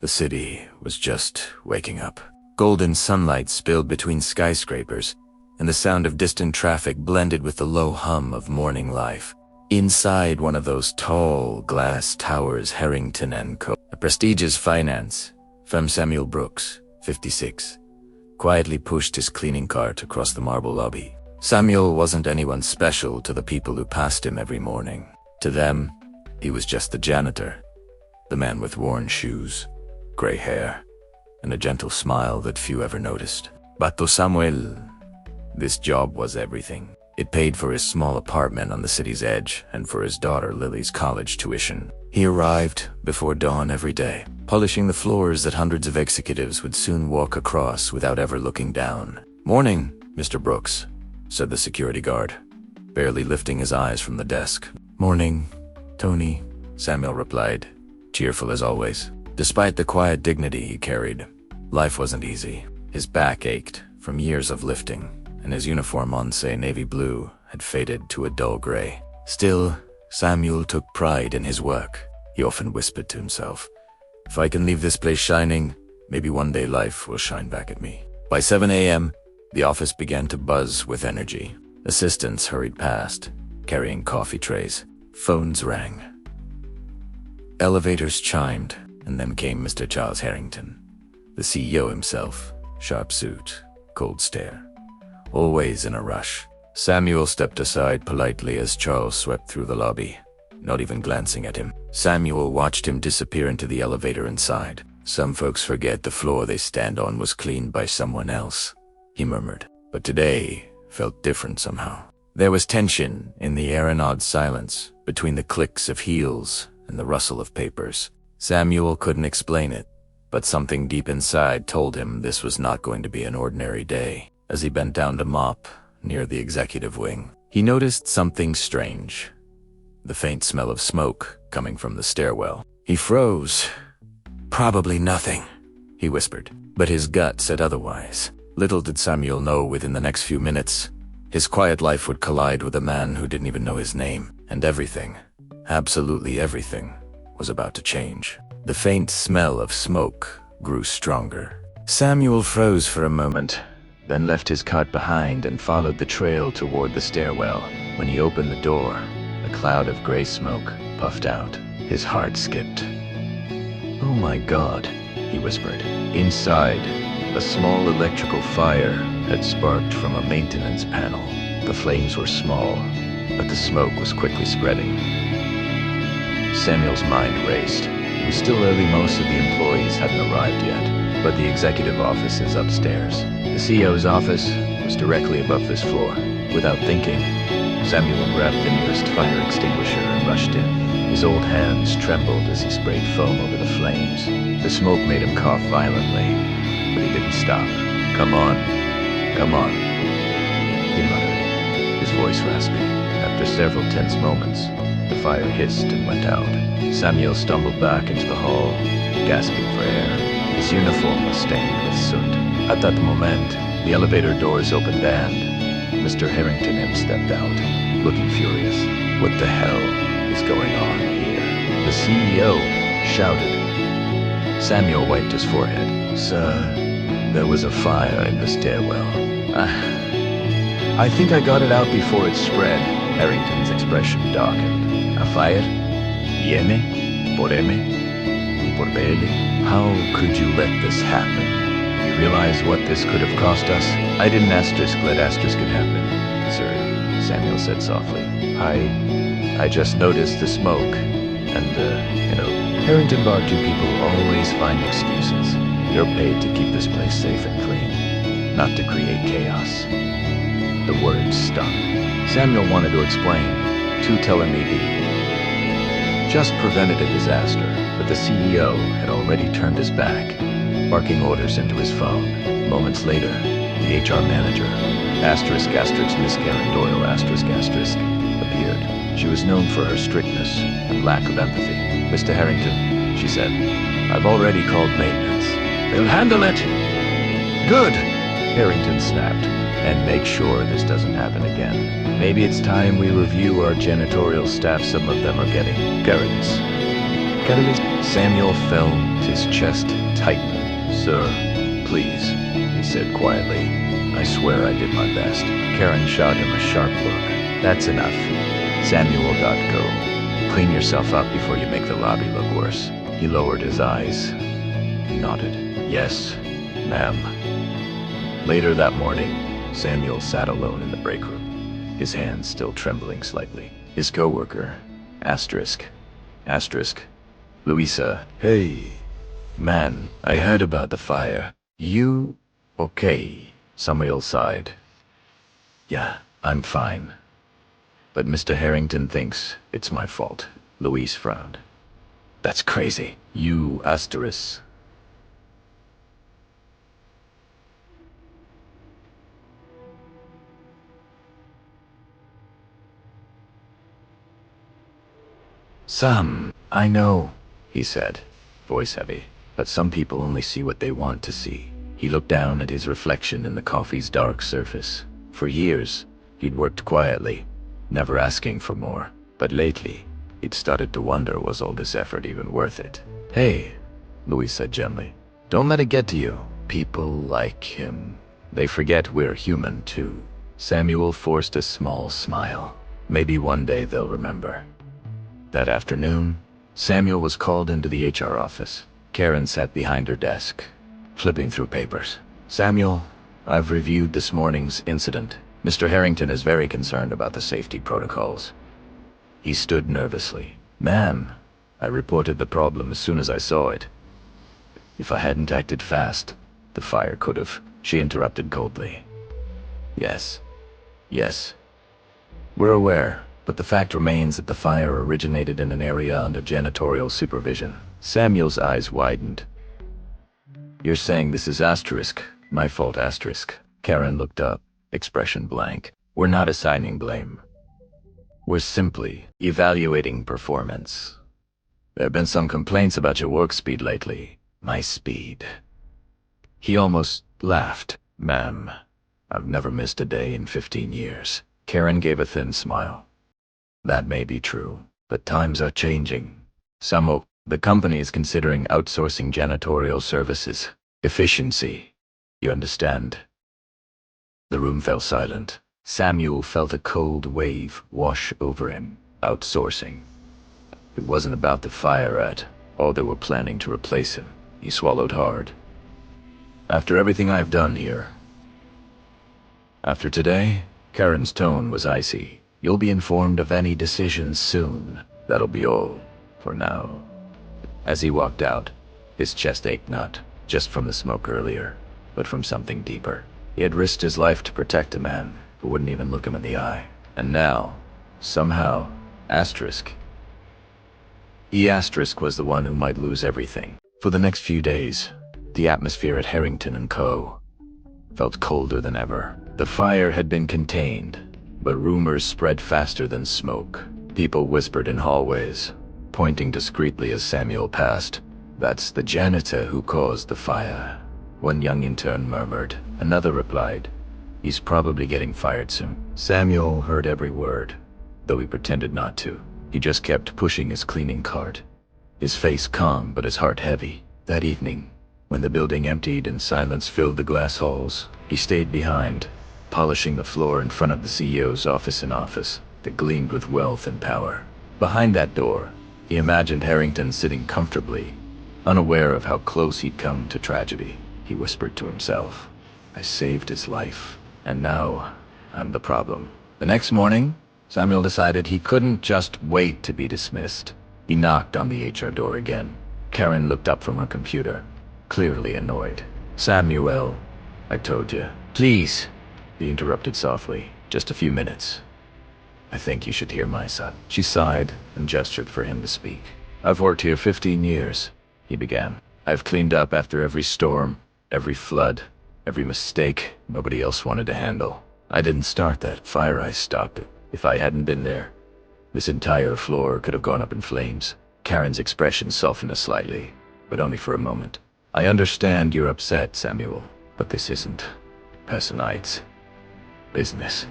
The city was just waking up. Golden sunlight spilled between skyscrapers, and the sound of distant traffic blended with the low hum of morning life. Inside one of those tall glass towers, Harrington & Co., a prestigious finance firm, Samuel Brooks, 56, quietly pushed his cleaning cart across the marble lobby. Samuel wasn't anyone special to the people who passed him every morning. To them, he was just the janitor, the man with worn shoes, gray hair, and a gentle smile that few ever noticed. But to Samuel, this job was everything. It paid for his small apartment on the city's edge and for his daughter Lily's college tuition. He arrived before dawn every day, polishing the floors that hundreds of executives would soon walk across without ever looking down. "Morning, Mr. Brooks," said the security guard, barely lifting his eyes from the desk. "Morning, Tony," Samuel replied, cheerful as always. Despite the quiet dignity he carried, life wasn't easy. His back ached from years of lifting, and his uniform, say navy blue, had faded to a dull gray. Still, Samuel took pride in his work. He often whispered to himself, "If I can leave this place shining, maybe one day life will shine back at me." By 7 a.m., the office began to buzz with energy. Assistants hurried past, carrying coffee trays. Phones rang. Elevators chimed, and then came Mr. Charles Harrington, the CEO himself, sharp suit, cold stare, always in a rush. Samuel stepped aside politely as Charles swept through the lobby, not even glancing at him. Samuel watched him disappear into the elevator inside. "Some folks forget the floor they stand on was cleaned by someone else," he murmured. But today felt different somehow. There was tension in the air, an odd silence between the clicks of heels and the rustle of papers. Samuel couldn't explain it, but something deep inside told him this was not going to be an ordinary day. As he bent down to mop near the executive wing, he noticed something strange. The faint smell of smoke coming from the stairwell. He froze. "Probably nothing," he whispered, but his gut said otherwise. Little did Samuel know within the next few minutes, his quiet life would collide with a man who didn't even know his name, and everything, absolutely everything, was about to change. The faint smell of smoke grew stronger. Samuel froze for a moment, then left his cart behind and followed the trail toward the stairwell. When he opened the door, a cloud of gray smoke puffed out. His heart skipped. "Oh my God," he whispered. Inside, a small electrical fire had sparked from a maintenance panel. The flames were small, but the smoke was quickly spreading. Samuel's mind raced. It was still early, most of the employees hadn't arrived yet, but the executive office is upstairs. The CEO's office was directly above this floor. Without thinking, Samuel grabbed the nearest fire extinguisher and rushed in. His old hands trembled as he sprayed foam over the flames. The smoke made him cough violently, but he didn't stop. Come on," he muttered, his voice raspy. After several tense moments, the fire hissed and went out. Samuel stumbled back into the hall, gasping for air. His uniform was stained with soot. At that moment, the elevator doors opened and Mr. Harrington stepped out, looking furious. "What the hell is going on here?" the CEO shouted. Samuel wiped his forehead. "Sir, there was a fire in the stairwell. I think I got it out before it spread." Harrington's expression darkened. "A fire? Yeme? Por M? Y por BL? How could you let this happen? You realize what this could have cost us?" "I didn't let asterisk it happen, sir," Samuel said softly. I just noticed the smoke, and, Harrington Bar 2 people always find excuses. You're paid to keep this place safe and clean, not to create chaos." The words stung. Samuel wanted to explain, to tell him he'd just prevented a disaster, but the CEO had already turned his back, barking orders into his phone. Moments later, the HR manager, Miss Karen Doyle, appeared. She was known for her strictness and lack of empathy. "Mr. Harrington," she said, "I've already called maintenance. They'll handle it." "Good," Harrington snapped. "And make sure this doesn't happen again. Maybe it's time we review our janitorial staff. Some of them are getting carrots." Samuel felt his chest tighten. Sir, please, he said quietly. I swear I did my best. Karen shot him a sharp look. That's enough. Samuel got go. Clean yourself up before you make the lobby look worse. He lowered his eyes. Nodded. Yes, ma'am. Later that morning, Samuel sat alone in the break room, his hands still trembling slightly. His co-worker, Asterisk, Louisa. Hey, man, I heard about the fire. You okay? Samuel sighed. Yeah, I'm fine. But Mr. Harrington thinks it's my fault. Louise frowned. That's crazy. You, Asterisk. Sam, I know, he said, voice heavy, but some people only see what they want to see. He looked down at his reflection in the coffee's dark surface. For years, he'd worked quietly, never asking for more. But lately, he'd started to wonder, was all this effort even worth it? Hey, Louise said gently, don't let it get to you. People like him, they forget we're human too. Samuel forced a small smile. Maybe one day they'll remember. That afternoon, Samuel was called into the HR office. Karen sat behind her desk, flipping through papers. Samuel, I've reviewed this morning's incident. Mr. Harrington is very concerned about the safety protocols. He stood nervously. Ma'am, I reported the problem as soon as I saw it. If I hadn't acted fast, the fire could have. She interrupted coldly. Yes. We're aware. But the fact remains that the fire originated in an area under janitorial supervision. Samuel's eyes widened. You're saying this is Asterisk? My fault, Asterisk. Karen looked up, expression blank. We're not assigning blame. We're simply evaluating performance. There have been some complaints about your work speed lately. My speed. He almost laughed. Ma'am, I've never missed a day in 15 years. Karen gave a thin smile. That may be true, but times are changing. The company is considering outsourcing janitorial services. Efficiency. You understand? The room fell silent. Samuel felt a cold wave wash over him. Outsourcing. It wasn't about the fire at all. They were planning to replace him. He swallowed hard. After everything I've done here. After today, Karen's tone was icy. You'll be informed of any decisions soon. That'll be all, for now. As he walked out, his chest ached not just from the smoke earlier, but from something deeper. He had risked his life to protect a man who wouldn't even look him in the eye. And now, somehow, Asterisk was the one who might lose everything. For the next few days, the atmosphere at Harrington & Co. felt colder than ever. The fire had been contained, but rumors spread faster than smoke. People whispered in hallways, pointing discreetly as Samuel passed. That's the janitor who caused the fire. One young intern murmured. Another replied, he's probably getting fired soon. Samuel heard every word, though he pretended not to. He just kept pushing his cleaning cart, his face calm but his heart heavy. That evening, when the building emptied and silence filled the glass halls, he stayed behind, polishing the floor in front of the CEO's office that gleamed with wealth and power. Behind that door, he imagined Harrington sitting comfortably, unaware of how close he'd come to tragedy. He whispered to himself, I saved his life, and now I'm the problem. The next morning, Samuel decided he couldn't just wait to be dismissed. He knocked on the HR door again. Karen looked up from her computer, clearly annoyed. Samuel, I told you. Please, he interrupted softly. Just a few minutes. I think you should hear my son. She sighed and gestured for him to speak. I've worked here 15 years, he began. I've cleaned up after every storm, every flood, every mistake nobody else wanted to handle. I didn't start that fire, I stopped it. If I hadn't been there, this entire floor could have gone up in flames. Karen's expression softened slightly, but only for a moment. I understand you're upset, Samuel, but this isn't personal. It's business.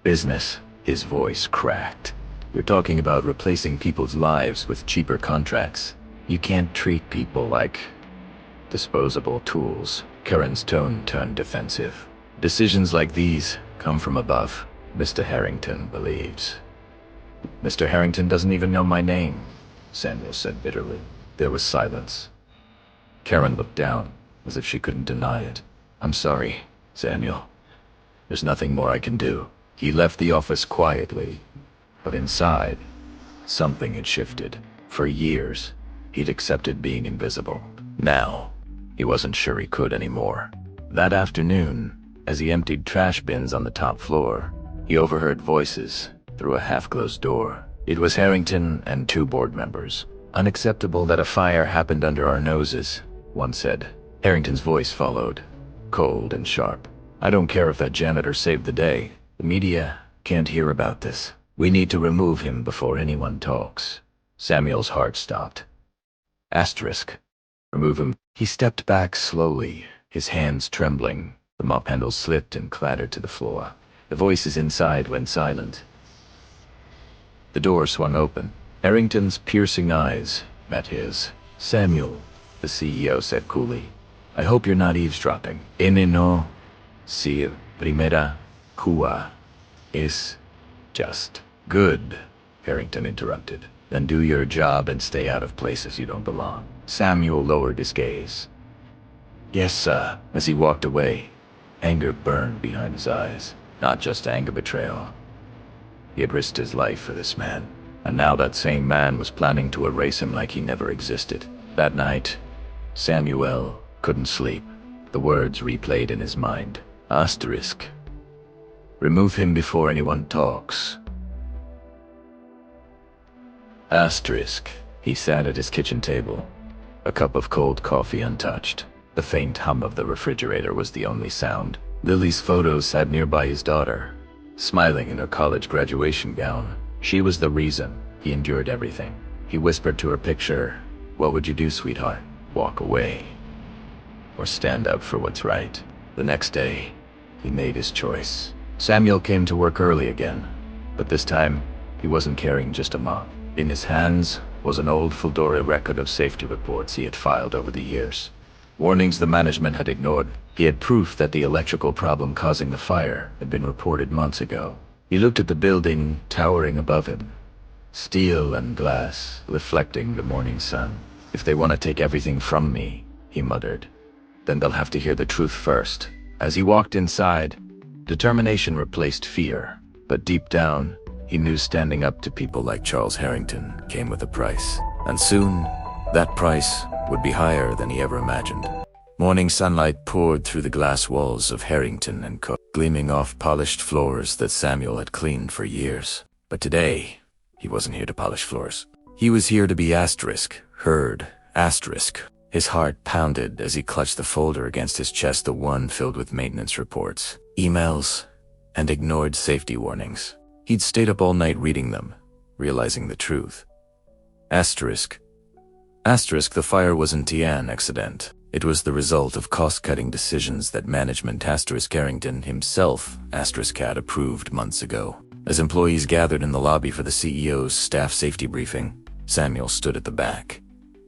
Business, his voice cracked. You're talking about replacing people's lives with cheaper contracts. You can't treat people like disposable tools. Karen's tone turned defensive. Decisions like these come from above, Mr. Harrington believes. Mr. Harrington doesn't even know my name, Samuel said bitterly. There was silence. Karen looked down, as if she couldn't deny it. I'm sorry, Samuel. There's nothing more I can do. He left the office quietly, but inside, something had shifted. For years, he'd accepted being invisible. Now, he wasn't sure he could anymore. That afternoon, as he emptied trash bins on the top floor, he overheard voices through a half-closed door. It was Harrington and 2 board members. Unacceptable that a fire happened under our noses, one said. Harrington's voice followed, cold and sharp. I don't care if that janitor saved the day. The media can't hear about this. We need to remove him before anyone talks. Samuel's heart stopped. Asterisk. Remove him. He stepped back slowly, his hands trembling. The mop handle slipped and clattered to the floor. The voices inside went silent. The door swung open. Harrington's piercing eyes met his. Samuel, the CEO said coolly, I hope you're not eavesdropping. No, si primera cua is just good, Harrington interrupted. Then do your job and stay out of places you don't belong. Samuel lowered his gaze. Yes, sir. As he walked away, anger burned behind his eyes. Not just anger, betrayal. He had risked his life for this man, and now that same man was planning to erase him like he never existed. That night, Samuel couldn't sleep. The words replayed in his mind. Asterisk. Remove him before anyone talks. Asterisk. He sat at his kitchen table, a cup of cold coffee untouched. The faint hum of the refrigerator was the only sound. Lily's photo sat nearby his daughter, smiling in her college graduation gown. She was the reason he endured everything. He whispered to her picture, what would you do, sweetheart? Walk away, or stand up for what's right? The next day, he made his choice. Samuel came to work early again, but this time, he wasn't carrying just a mop. In his hands was an old Fedora record of safety reports he had filed over the years. Warnings the management had ignored. He had proof that the electrical problem causing the fire had been reported months ago. He looked at the building towering above him, steel and glass reflecting the morning sun. If they want to take everything from me, he muttered, then they'll have to hear the truth first. As he walked inside, determination replaced fear, but deep down, he knew standing up to people like Charles Harrington came with a price. And soon, that price would be higher than he ever imagined. Morning sunlight poured through the glass walls of Harrington and Co., gleaming off polished floors that Samuel had cleaned for years. But today, he wasn't here to polish floors. He was here to be asterisk, heard, asterisk. His heart pounded as he clutched the folder against his chest, the one filled with maintenance reports, emails, and ignored safety warnings. He'd stayed up all night reading them, realizing the truth. Asterisk. Asterisk, the fire wasn't an accident. It was the result of cost-cutting decisions that management asterisk Harrington himself asterisk had approved months ago. As employees gathered in the lobby for the CEO's staff safety briefing, Samuel stood at the back.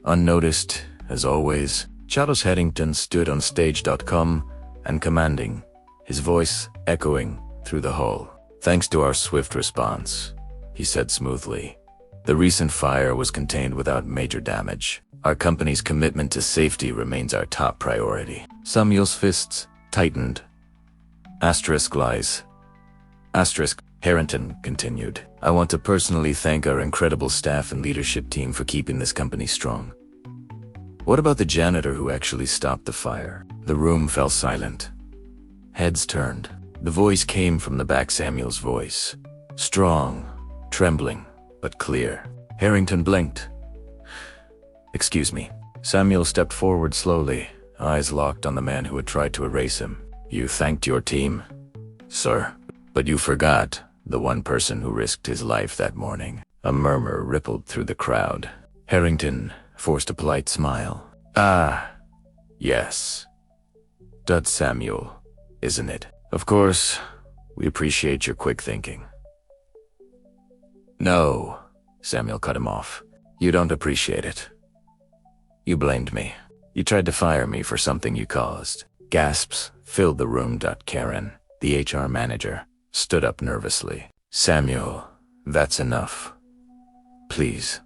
Unnoticed, as always, Charles Harrington stood on stage.com and commanding, his voice echoing through the hall. Thanks to our swift response, he said smoothly. The recent fire was contained without major damage. Our company's commitment to safety remains our top priority. Samuel's fists tightened. Asterisk lies. Asterisk, Harrington continued. I want to personally thank our incredible staff and leadership team for keeping this company strong. What about the janitor who actually stopped the fire? The room fell silent. Heads turned. The voice came from the back, Samuel's voice. Strong, trembling, but clear. Harrington blinked. Excuse me. Samuel stepped forward slowly, eyes locked on the man who had tried to erase him. You thanked your team, sir, but you forgot the one person who risked his life that morning. A murmur rippled through the crowd. Harrington forced a polite smile. Ah, yes. That's Samuel, isn't it? Of course, we appreciate your quick thinking. No, Samuel cut him off. You don't appreciate it. You blamed me. You tried to fire me for something you caused. Gasps filled the room. Karen, the HR manager, stood up nervously. Samuel, that's enough. Please.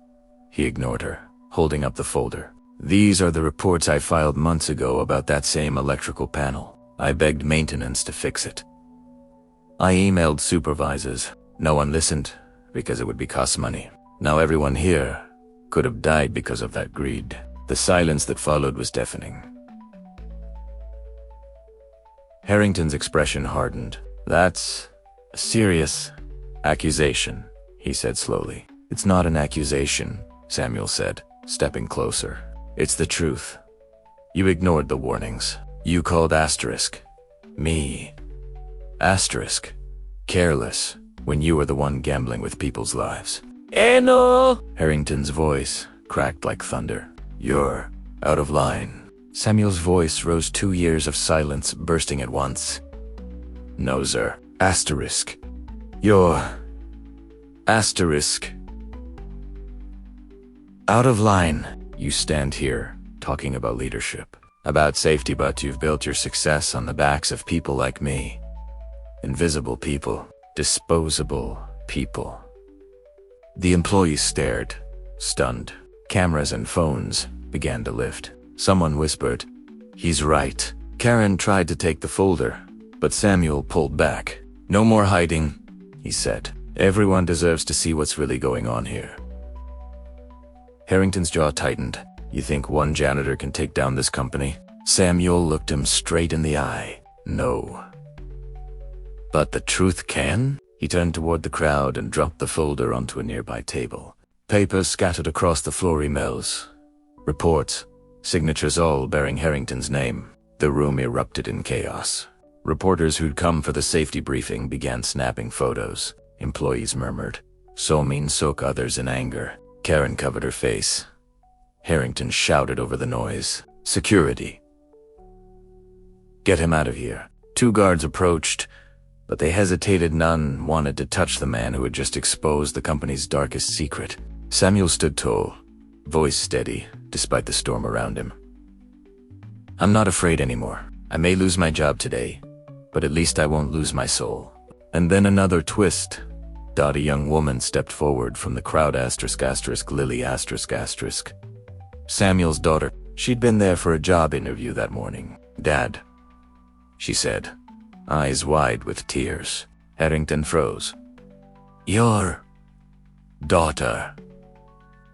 He ignored her, holding up the folder. These are the reports I filed months ago about that same electrical panel. I begged maintenance to fix it. I emailed supervisors. No one listened because it would be cost money. Now everyone here could have died because of that greed. The silence that followed was deafening. Harrington's expression hardened. That's a serious accusation, he said slowly. It's not an accusation, Samuel said, stepping closer. It's the truth. You ignored the warnings. You called me careless when you were the one gambling with people's lives. No! Harrington's voice cracked like thunder. You're out of line. Samuel's voice rose 2 years of silence bursting at once. No, sir. You're out of line. You stand here talking about leadership, about safety, but you've built your success on the backs of people like me. Invisible people, disposable people. The employees stared, stunned. Cameras and phones began to lift. Someone whispered, "He's right." Karen tried to take the folder, but Samuel pulled back. "No more hiding," he said. "Everyone deserves to see what's really going on here." Harrington's jaw tightened. You think one janitor can take down this company? Samuel looked him straight in the eye. No. But the truth can? He turned toward the crowd and dropped the folder onto a nearby table. Papers scattered across the floor, emails, reports, signatures all bearing Harrington's name. The room erupted in chaos. Reporters who'd come for the safety briefing began snapping photos. Employees murmured. Somin shook others in anger. Karen covered her face. Harrington shouted over the noise. "Security! Get him out of here." 2 guards approached, but they hesitated. None wanted to touch the man who had just exposed the company's darkest secret. Samuel stood tall, voice steady, despite the storm around him. "I'm not afraid anymore. I may lose my job today, but at least I won't lose my soul." And then another twist. A young woman stepped forward from the crowd. Lily Samuel's daughter. She'd been there for a job interview that morning. "Dad," she said, eyes wide with tears. Harrington froze. "Your daughter."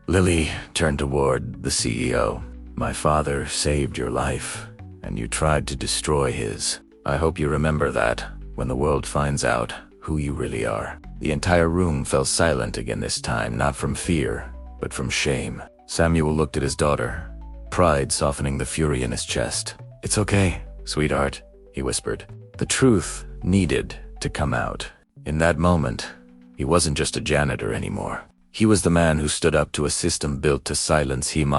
Lily turned toward the CEO. "My father saved your life, and you tried to destroy his. I hope you remember that when the world finds out who you really are." The entire room fell silent again, this time not from fear, but from shame. Samuel looked at his daughter, pride softening the fury in his chest. "It's okay, sweetheart," he whispered. The truth needed to come out. In that moment, he wasn't just a janitor anymore. He was the man who stood up to a system built to silence him.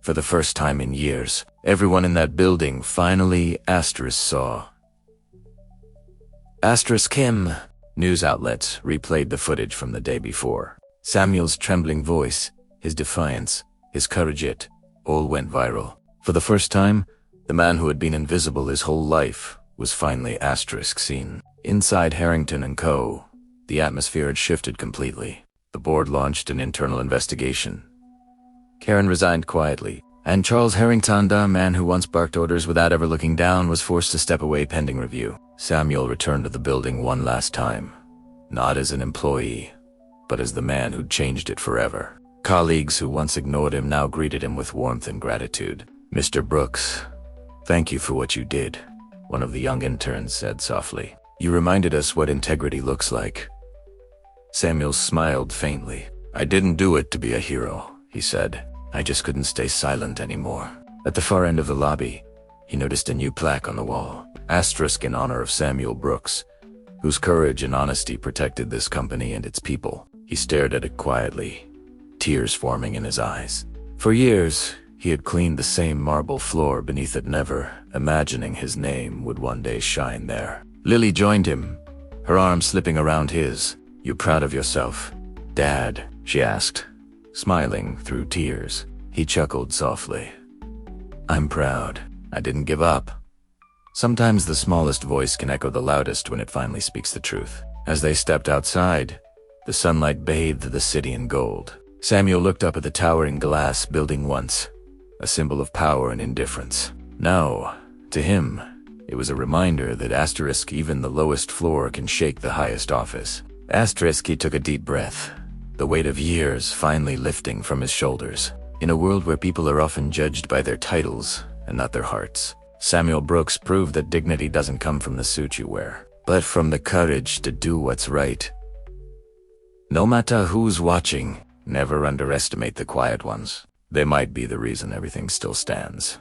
For the first time in years, everyone in that building finally saw. Him. News outlets replayed the footage from the day before. Samuel's trembling voice, his defiance, his courage, it all went viral. For the first time, the man who had been invisible his whole life was finally seen. Inside Harrington & Co., the atmosphere had shifted completely. The board launched an internal investigation. Karen resigned quietly, and Charles Harrington, the man who once barked orders without ever looking down, was forced to step away pending review. Samuel returned to the building one last time, not as an employee, but as the man who'd changed it forever. Colleagues who once ignored him now greeted him with warmth and gratitude. "Mr. Brooks, thank you for what you did," one of the young interns said softly. "You reminded us what integrity looks like." Samuel smiled faintly. "I didn't do it to be a hero," he said. "I just couldn't stay silent anymore." At the far end of the lobby, he noticed a new plaque on the wall, in honor of Samuel Brooks, whose courage and honesty protected this company and its people. He stared at it quietly, tears forming in his eyes. For years, he had cleaned the same marble floor beneath it, never imagining his name would one day shine there. Lily joined him, her arm slipping around his. "You proud of yourself?" "Dad?" she asked, smiling through tears. He chuckled softly. "I'm proud. I didn't give up." Sometimes the smallest voice can echo the loudest when it finally speaks the truth. As they stepped outside, the sunlight bathed the city in gold. Samuel looked up at the towering glass building once, a symbol of power and indifference. Now, to him, it was a reminder that even the lowest floor can shake the highest office. He took a deep breath, the weight of years finally lifting from his shoulders. In a world where people are often judged by their titles and not their hearts, Samuel Brooks proved that dignity doesn't come from the suit you wear, but from the courage to do what's right. No matter who's watching, never underestimate the quiet ones. They might be the reason everything still stands.